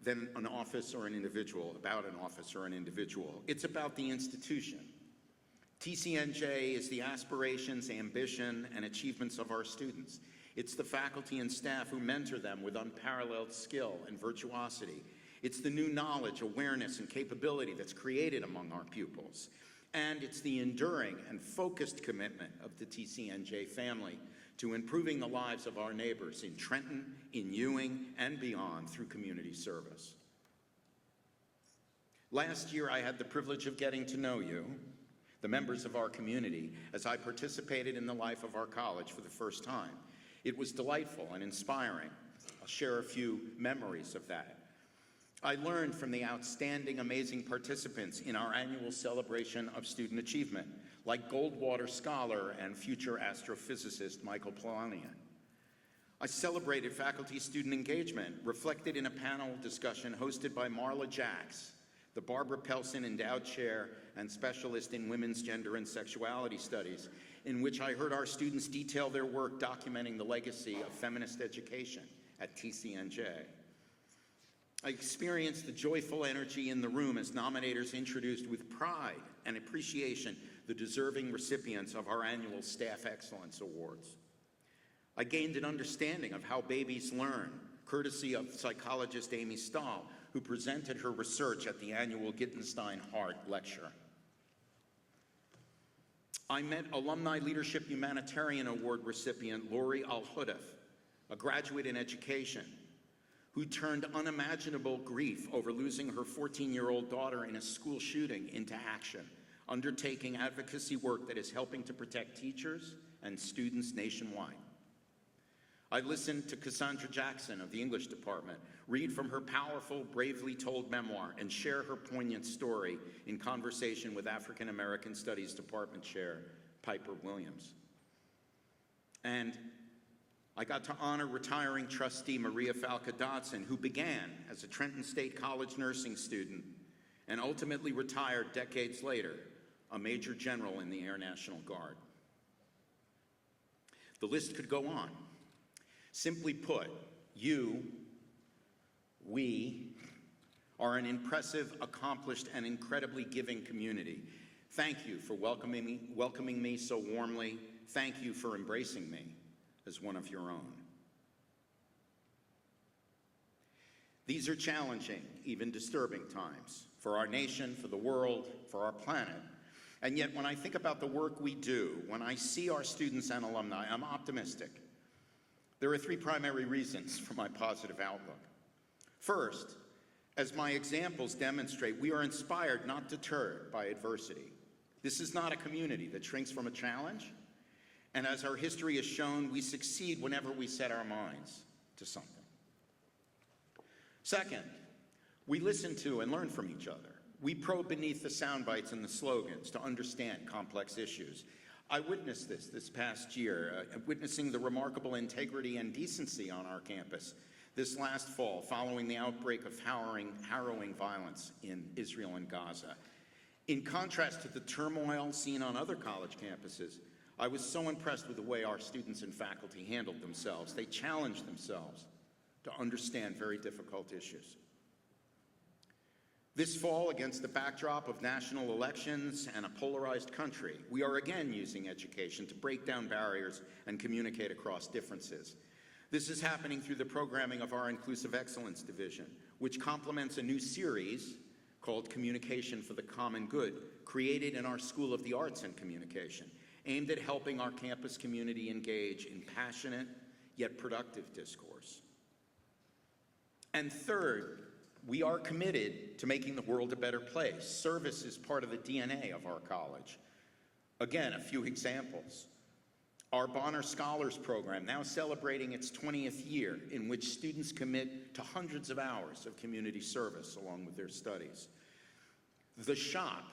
than an office or an individual, about an office or an individual. It's about the institution. TCNJ is the aspirations, ambition, and achievements of our students. It's the faculty and staff who mentor them with unparalleled skill and virtuosity. It's the new knowledge, awareness, and capability that's created among our pupils. And it's the enduring and focused commitment of the TCNJ family to improving the lives of our neighbors in Trenton, in Ewing, and beyond through community service. Last year, I had the privilege of getting to know you, the members of our community, as I participated in the life of our college for the first time. It was delightful and inspiring. I'll share a few memories of that. I learned from the outstanding, amazing participants in our annual celebration of student achievement, like Goldwater scholar and future astrophysicist Michael Polanyi. I celebrated faculty-student engagement, reflected in a panel discussion hosted by Marla Jacks, the Barbara Pelson Endowed Chair and Specialist in Women's Gender and Sexuality Studies, in which I heard our students detail their work documenting the legacy of feminist education at TCNJ. I experienced the joyful energy in the room as nominators introduced with pride and appreciation the deserving recipients of our annual Staff Excellence Awards. I gained an understanding of how babies learn, courtesy of psychologist Amy Stahl, who presented her research at the annual Gittenstein Hart Lecture. I met Alumni Leadership Humanitarian Award recipient Lori Al-Hudaf, a graduate in education, who turned unimaginable grief over losing her 14-year-old daughter in a school shooting into action, undertaking advocacy work that is helping to protect teachers and students nationwide. I listened to Cassandra Jackson of the English department read from her powerful, bravely told memoir and share her poignant story in conversation with African American Studies Department Chair Piper Williams. And I got to honor retiring trustee Maria Falca Dodson, who began as a Trenton State College nursing student and ultimately retired decades later, a Major General in the Air National Guard. The list could go on. Simply put, we are an impressive, accomplished, and incredibly giving community. Thank you for welcoming me so warmly. Thank you for embracing me as one of your own. These are challenging, even disturbing times for our nation, for the world, for our planet. And yet, when I think about the work we do, when I see our students and alumni, I'm optimistic. There are three primary reasons for my positive outlook. First, as my examples demonstrate, we are inspired, not deterred by adversity. This is not a community that shrinks from a challenge, and as our history has shown, we succeed whenever we set our minds to something. Second, we listen to and learn from each other. We probe beneath the sound bites and the slogans to understand complex issues. I witnessed this past year, witnessing the remarkable integrity and decency on our campus this last fall following the outbreak of harrowing violence in Israel and Gaza. In contrast to the turmoil seen on other college campuses, I was so impressed with the way our students and faculty handled themselves. They challenged themselves to understand very difficult issues. This fall, against the backdrop of national elections and a polarized country, we are again using education to break down barriers and communicate across differences. This is happening through the programming of our Inclusive Excellence Division, which complements a new series called Communication for the Common Good, created in our School of the Arts and Communication, aimed at helping our campus community engage in passionate yet productive discourse. And third, we are committed to making the world a better place. Service is part of the DNA of our college. Again, a few examples. Our Bonner Scholars Program, now celebrating its 20th year, in which students commit to hundreds of hours of community service along with their studies. The Shop,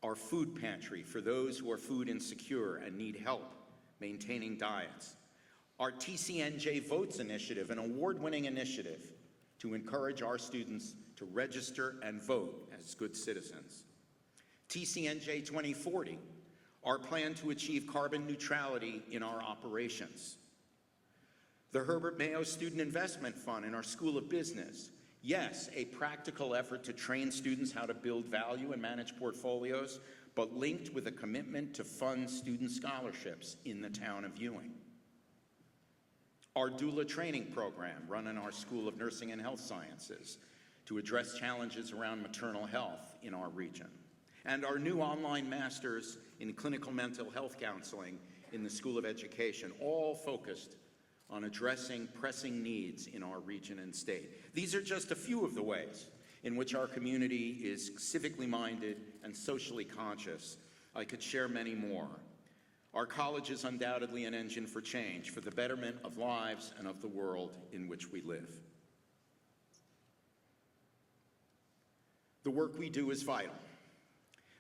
our food pantry for those who are food insecure and need help maintaining diets. Our TCNJ Votes initiative, an award-winning initiative to encourage our students to register and vote as good citizens. TCNJ 2040, our plan to achieve carbon neutrality in our operations. The Herbert Mayo Student Investment Fund in our School of Business. Yes, a practical effort to train students how to build value and manage portfolios, but linked with a commitment to fund student scholarships in the town of Ewing. Our doula training program run in our School of Nursing and Health Sciences to address challenges around maternal health in our region. And our new online masters in clinical mental health counseling in the School of Education, all focused on addressing pressing needs in our region and state. These are just a few of the ways in which our community is civically minded and socially conscious. I could share many more. Our college is undoubtedly an engine for change, for the betterment of lives and of the world in which we live. The work we do is vital,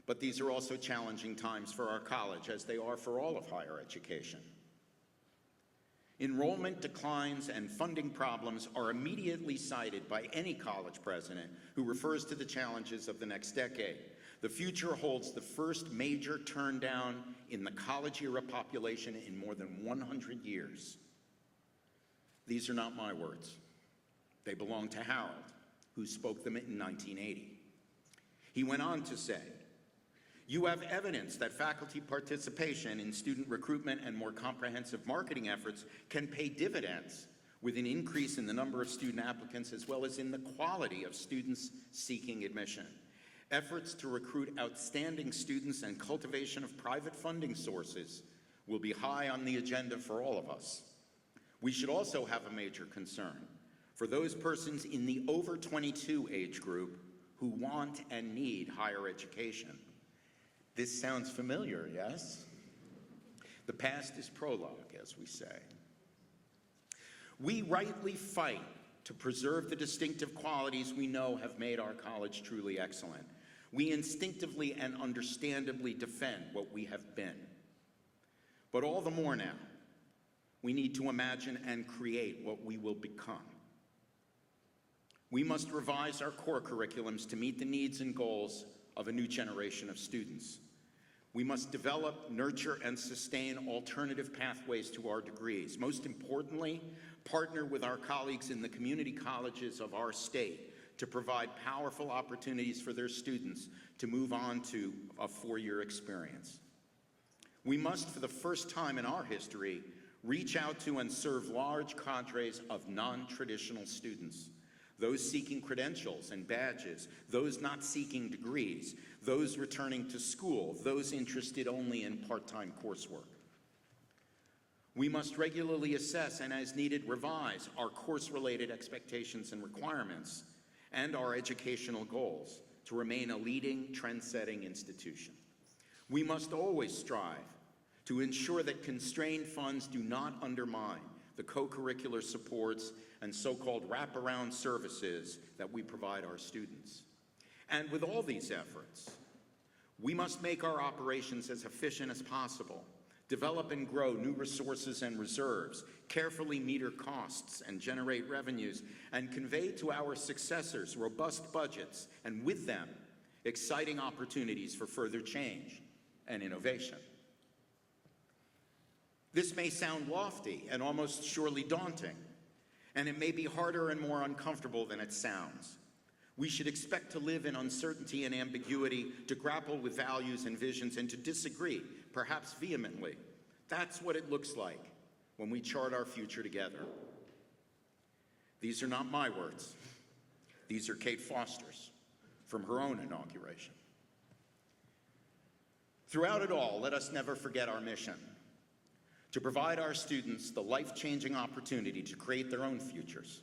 but these are also challenging times for our college, as they are for all of higher education. Enrollment declines and funding problems are immediately cited by any college president who refers to the challenges of the next decade. The future holds the first major turndown in the college-era population in more than 100 years. These are not my words. They belong to Harold, who spoke them in 1980. He went on to say, "You have evidence that faculty participation in student recruitment and more comprehensive marketing efforts can pay dividends with an increase in the number of student applicants as well as in the quality of students seeking admission. Efforts to recruit outstanding students and cultivation of private funding sources will be high on the agenda for all of us. We should also have a major concern for those persons in the over 22 age group who want and need higher education." This sounds familiar, yes? The past is prologue, as we say. We rightly fight to preserve the distinctive qualities we know have made our college truly excellent. We instinctively and understandably defend what we have been. But all the more now, we need to imagine and create what we will become. We must revise our core curriculums to meet the needs and goals of a new generation of students. We must develop, nurture, and sustain alternative pathways to our degrees. Most importantly, partner with our colleagues in the community colleges of our state to provide powerful opportunities for their students to move on to a four-year experience. We must, for the first time in our history, reach out to and serve large cadres of non-traditional students, those seeking credentials and badges, those not seeking degrees, those returning to school, those interested only in part-time coursework. We must regularly assess and, as needed, revise our course-related expectations and requirements and our educational goals to remain a leading, trend-setting institution. We must always strive to ensure that constrained funds do not undermine the co-curricular supports and so-called wraparound services that we provide our students. And with all these efforts, we must make our operations as efficient as possible, develop and grow new resources and reserves, carefully meter costs and generate revenues, and convey to our successors robust budgets, and with them, exciting opportunities for further change and innovation. This may sound lofty and almost surely daunting, and it may be harder and more uncomfortable than it sounds. We should expect to live in uncertainty and ambiguity, to grapple with values and visions, and to disagree, perhaps vehemently. That's what it looks like when we chart our future together. These are not my words. These are Kate Foster's from her own inauguration. Throughout it all, let us never forget our mission: to provide our students the life-changing opportunity to create their own futures,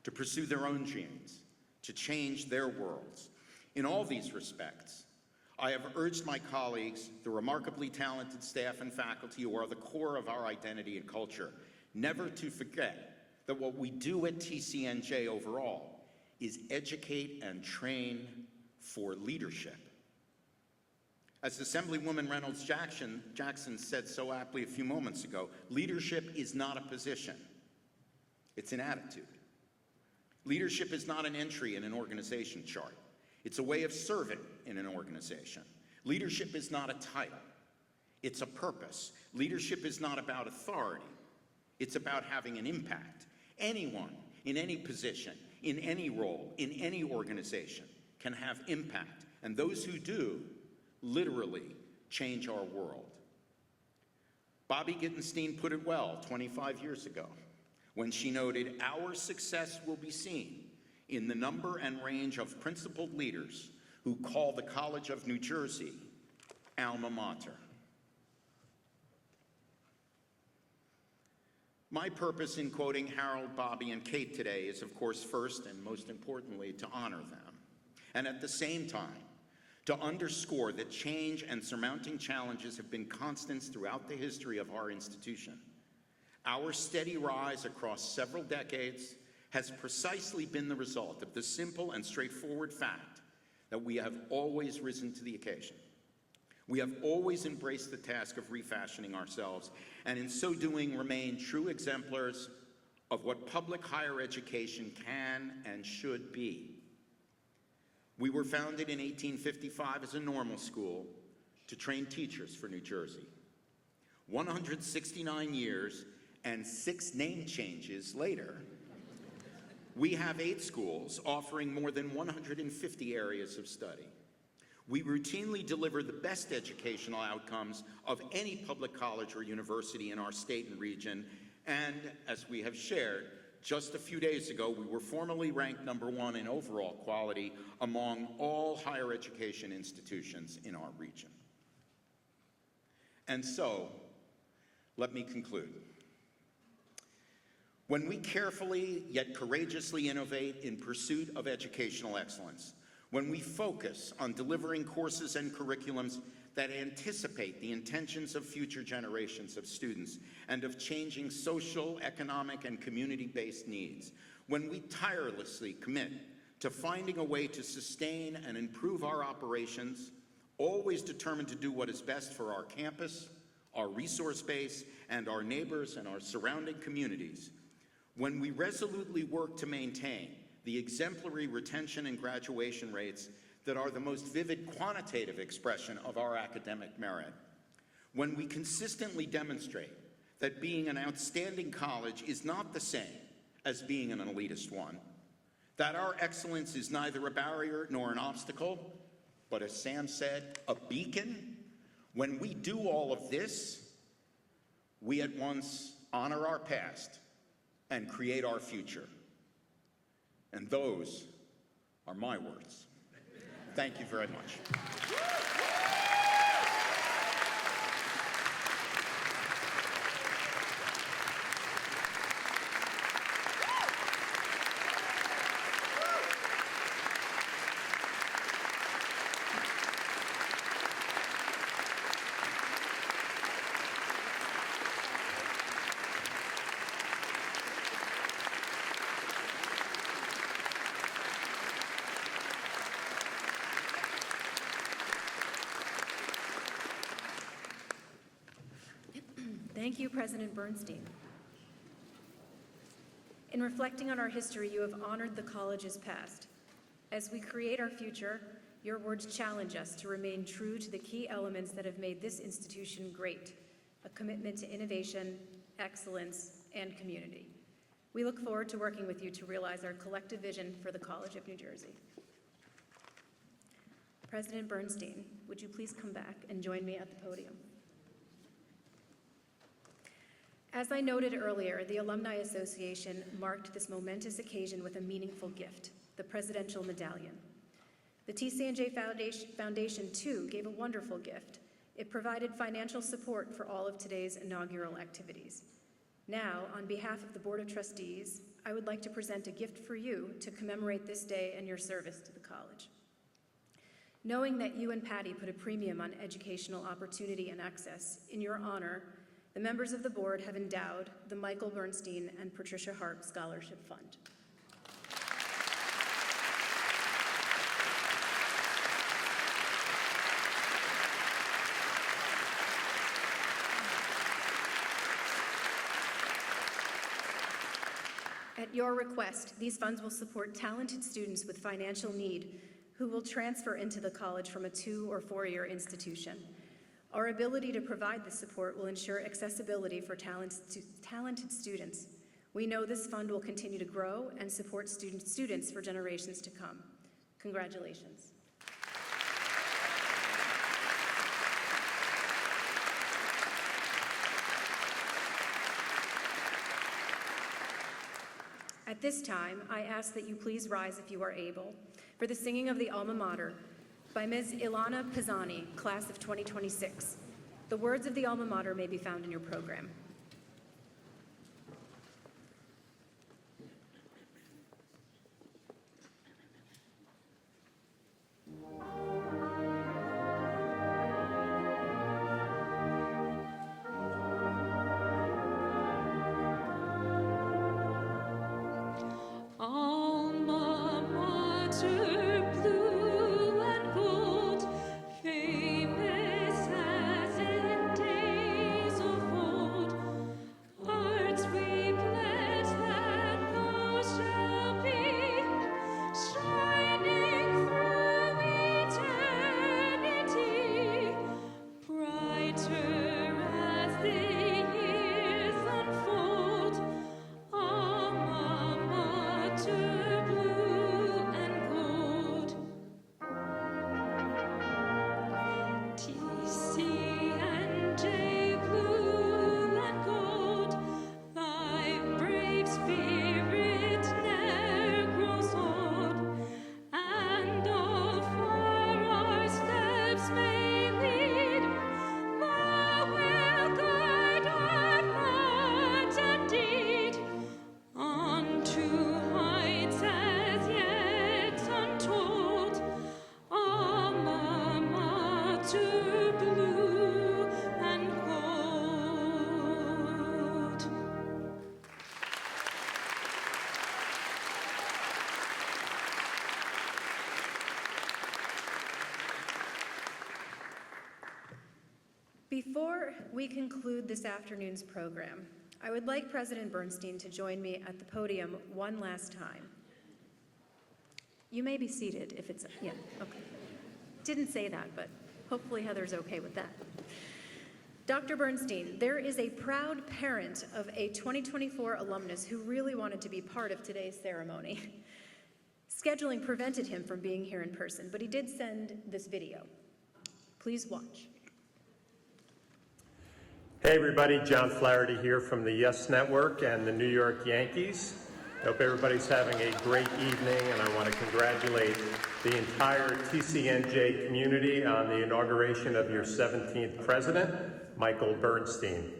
to pursue their own dreams, to change their worlds. In all these respects, I have urged my colleagues, the remarkably talented staff and faculty who are the core of our identity and culture, never to forget that what we do at TCNJ overall is educate and train for leadership. As Assemblywoman Reynolds Jackson said so aptly a few moments ago, leadership is not a position, it's an attitude. Leadership is not an entry in an organization chart. It's a way of serving in an organization. Leadership is not a title, it's a purpose. Leadership is not about authority, it's about having an impact. Anyone in any position, in any role, in any organization can have impact, and those who do literally change our world. Bobby Gittenstein put it well 25 years ago when she noted, "Our success will be seen in the number and range of principled leaders who call the College of New Jersey alma mater." My purpose in quoting Harold, Bobby, and Kate today is, of course, first and most importantly, to honor them, and at the same time, to underscore that change and surmounting challenges have been constants throughout the history of our institution. Our steady rise across several decades has precisely been the result of the simple and straightforward fact that we have always risen to the occasion. We have always embraced the task of refashioning ourselves, and in so doing remain true exemplars of what public higher education can and should be. We were founded in 1855 as a normal school to train teachers for New Jersey. 169 years and 6 name changes later, we have 8 schools offering more than 150 areas of study. We routinely deliver the best educational outcomes of any public college or university in our state and region, and as we have shared, just a few days ago, we were formally ranked #1 in overall quality among all higher education institutions in our region. And so, let me conclude. When we carefully yet courageously innovate in pursuit of educational excellence, when we focus on delivering courses and curriculums that anticipate the intentions of future generations of students and of changing social, economic, and community-based needs, when we tirelessly commit to finding a way to sustain and improve our operations, always determined to do what is best for our campus, our resource base, and our neighbors and our surrounding communities, when we resolutely work to maintain the exemplary retention and graduation rates that are the most vivid quantitative expression of our academic merit, when we consistently demonstrate that being an outstanding college is not the same as being an elitist one, that our excellence is neither a barrier nor an obstacle, but as Sam said, a beacon, when we do all of this, we at once honor our past and create our future. And those are my words. Thank you very much. Thank you, President Bernstein. In reflecting on our history, you have honored the college's past. As we create our future, your words challenge us to remain true to the key elements that have made this institution great: a commitment to innovation, excellence, and community. We look forward to working with you to realize our collective vision for the College of New Jersey. President Bernstein, would you please come back and join me at the podium? As I noted earlier, the Alumni Association marked this momentous occasion with a meaningful gift, the Presidential Medallion. The TCNJ Foundation, too, gave a wonderful gift. It provided financial support for all of today's inaugural activities. Now, on behalf of the Board of Trustees, I would like to present a gift for you to commemorate this day and your service to the college. Knowing that you and Patty put a premium on educational opportunity and access, in your honor, the members of the board have endowed the Michael Bernstein and Patricia Hart Scholarship Fund. At your request, these funds will support talented students with financial need who will transfer into the college from a 2- or 4-year institution. Our ability to provide this support will ensure accessibility for talented students. We know this fund will continue to grow and support students for generations to come. Congratulations. At this time, I ask that you please rise if you are able for the singing of the Alma Mater by Ms. Ilana Pisani, class of 2026. The words of the Alma Mater may be found in your program. Alma mater, blue and gold, famous as in days of old. Hearts we pledge that those shall be, shining through eternity, brighter as the years unfold. Alma mater, blue and gold. TCNJ, blue and gold, thy brave spirit ne'er grows old, and all far our steps may lead. Thou wilt guide our thought and deed unto heights as yet untold. Alma mater, blue and gold. Before we conclude this afternoon's program, I would like President Bernstein to join me at the podium one last time. You may be seated if it's, yeah, okay. Didn't say that, but hopefully Heather's okay with that. Dr. Bernstein, there is a proud parent of a 2024 alumnus who really wanted to be part of today's ceremony. Scheduling prevented him from being here in person, but he did send this video. Please watch. Hey everybody, John Flaherty here from the Yes Network and the New York Yankees. Hope everybody's having a great evening, and I want to congratulate the entire TCNJ community on the inauguration of your 17th president, Michael Bernstein.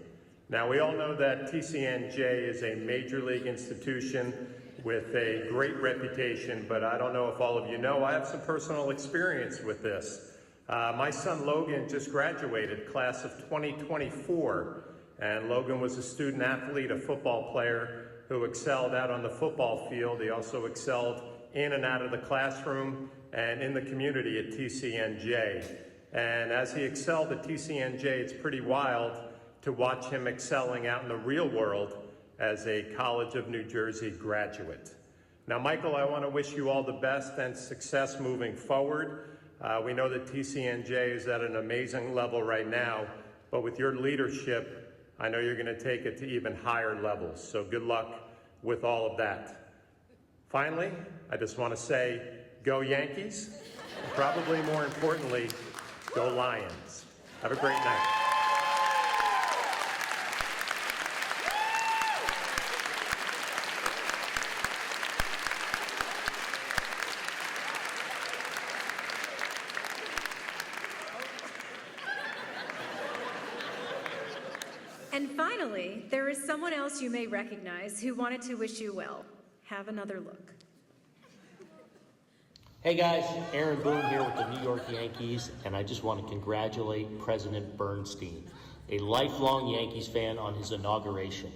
Now, we all know that TCNJ is a major league institution with a great reputation, but I don't know if all of you know, I have some personal experience with this. My son Logan just graduated, class of 2024, and Logan was a student athlete, a football player who excelled out on the football field. He also excelled in and out of the classroom and in the community at TCNJ. And as he excelled at TCNJ, it's pretty wild to watch him excelling out in the real world as a College of New Jersey graduate. Now, Michael, I want to wish you all the best and success moving forward. We know that TCNJ is at an amazing level right now, but with your leadership, I know you're going to take it to even higher levels. So good luck with all of that. Finally, I just want to say, go Yankees. And probably more importantly, go Lions. Have a great night. And finally, there is someone else you may recognize who wanted to wish you well. Have another look. Hey guys, Aaron Boone here with the New York Yankees, and I just want to congratulate President Bernstein, a lifelong Yankees fan, on his inauguration.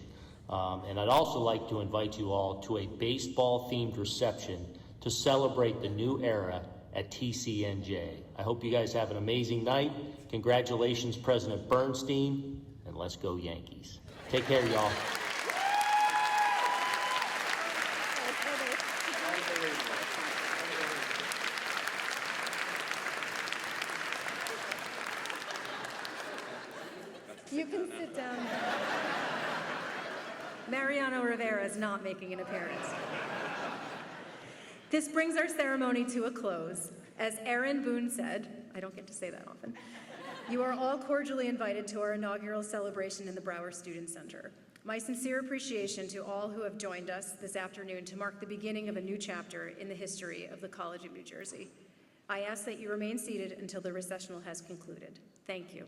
And I'd also like to invite you all to a baseball-themed reception to celebrate the new era at TCNJ. I hope you guys have an amazing night. Congratulations, President Bernstein, and let's go Yankees. Take care, y'all. You can sit down now. Mariano Rivera is not making an appearance. This brings our ceremony to a close. As Aaron Boone said, I don't get to say that often, you are all cordially invited to our inaugural celebration in the Brower Student Center. My sincere appreciation to all who have joined us this afternoon to mark the beginning of a new chapter in the history of the College of New Jersey. I ask that you remain seated until the recessional has concluded. Thank you.